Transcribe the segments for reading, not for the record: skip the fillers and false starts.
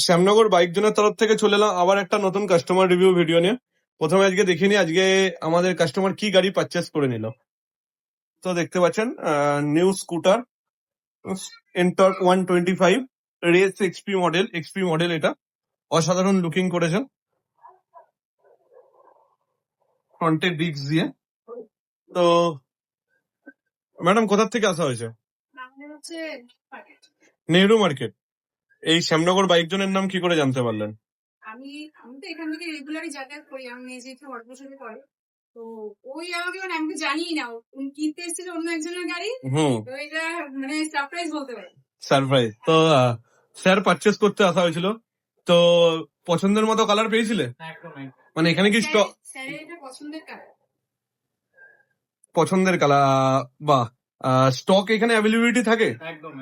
Shyamnagar bike জোনের তরফ থেকে চলে এলাম আবার একটা নতুন কাস্টমার রিভিউ ভিডিও নিয়ে। প্রথমে আজকে দেখিনি আজকে আমাদের কাস্টমার কি গাড়ি পারচেস করে নিল। তো দেখতে পাচ্ছেন new scooter Ntorq 125 race XP model এটা অসাধারণ লুকিং করেছে ফ্রন্টের ডিস্ক দিয়ে। তো ম্যাডাম কোথা থেকে আসা হয়েছে? আমাদের হচ্ছে market। নেহরু মার্কেট। এই শ্যামনগর বাইক জোনের নাম কি করে জানতে পারলেন? আমি আমি তো এখান থেকে রেগুলারই যাতায়াত করি, আমি মেয়ে যেহেতু অল্প সাথে করে, তো ওই আমাকে মানে আমি তো জানিই না উনি কিনতে এসেছিল অন্য একজনের গাড়ি। তো এটা মানে সারপ্রাইজ বলতে পারি। সারপ্রাইজ। তো স্যার পারচেস করতে আসা হয়েছিল, তো পছন্দের মতো কালার পেয়েছিলে? একদম মানে এখানে কি স্টক স্যারের এটা পছন্দের কালার। পছন্দের কালার বা স্টক এখানে অ্যাভেলেবিলিটি থাকে? একদম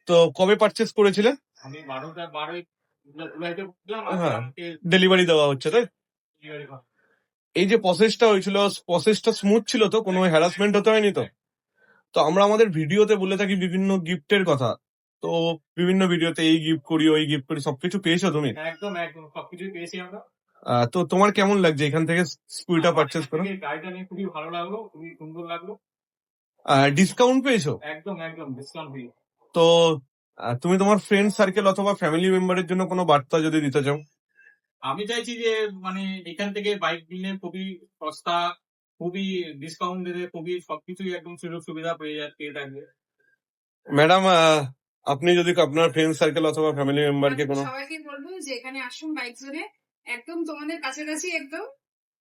তো কবে পারচেস করেছিলে? আমি 12টা জুলাইতে বুঝলাম আর হ্যাঁ, কালকে ডেলিভারি দেওয়া হচ্ছে তাই? ডেলিভারি হয়। এই যে প্রসেসটা হয়েছিল, প্রসেসটা স্মুথ ছিল তো? কোনো হ্যারাসমেন্ট হতে হয়নি তো? তো আমরা আমাদের ভিডিওতে বলে থাকি বিভিন্ন গিফটের কথা, তো বিভিন্ন ভিডিওতে এই গিফট করি ওই গিফট করি, সবকিছু পেয়েছো তুমি? একদম সবকিছুই পেয়েছি আমরা। তো তোমার কেমন লাগছে এখান থেকে স্কুলটা আমার পারচেস এখান করে? থেকে গাড়িটা নিয়ে খুবই ভালো লাগলো, খুবই সুন্দর লাগলো। ডিসকাউন্ট পেয়েছো? একদম ডিসকাউন্ট ফ্রি। তো তুমি তোমার ফ্রেন্ড সার্কেল অথবা ফ্যামিলি মেম্বারের জন্য কোনো বার্তা যদি দিতে চাও? আমি চাইছি যে মানে এখান থেকে বাইক নিলে খুবই সস্তা, খুবই ডিসকাউন্ট দেবে, খুবই সবকিছুই একদম সুযোগ সুবিধা পেয়ে থাকবে। ম্যাডাম, আপনি যদি আপনার ফ্রেন্ড সার্কেল অথবা ফ্যামিলি মেম্বারকে আমি কোনো সবাইকে বলবো যে এখানে আসুন বাইক জোনে, একদম তোমাদের কাছাকাছি একদম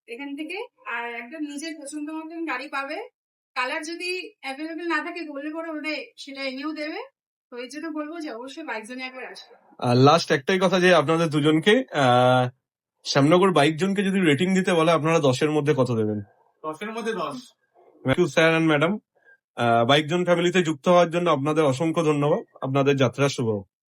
এখান থেকে, আর একদম নিজের পছন্দ মতন গাড়ি পাবে। কালার যদি অ্যাভেলেবেল না থাকে বললে পরে ওটা সেটা এনেও দেবে। তো এই জন্য বলবো যে অবশ্যই বাইক জোনে একবার আসবে। লাস্ট একটাই কথা যে আপনাদের দুজনকে শ্যামনগর বাইক জনকে যদি রেটিং দিতে বলে আপনারা 10-এর মধ্যে কত দেবেন? 10-এর মধ্যে 10। Thank you sir and madam. বাইক জন ফ্যামিলিতে যুক্ত হওয়ার জন্য আপনাদের অসংখ্য ধন্যবাদ। আপনাদের যাত্রা শুভ হোক।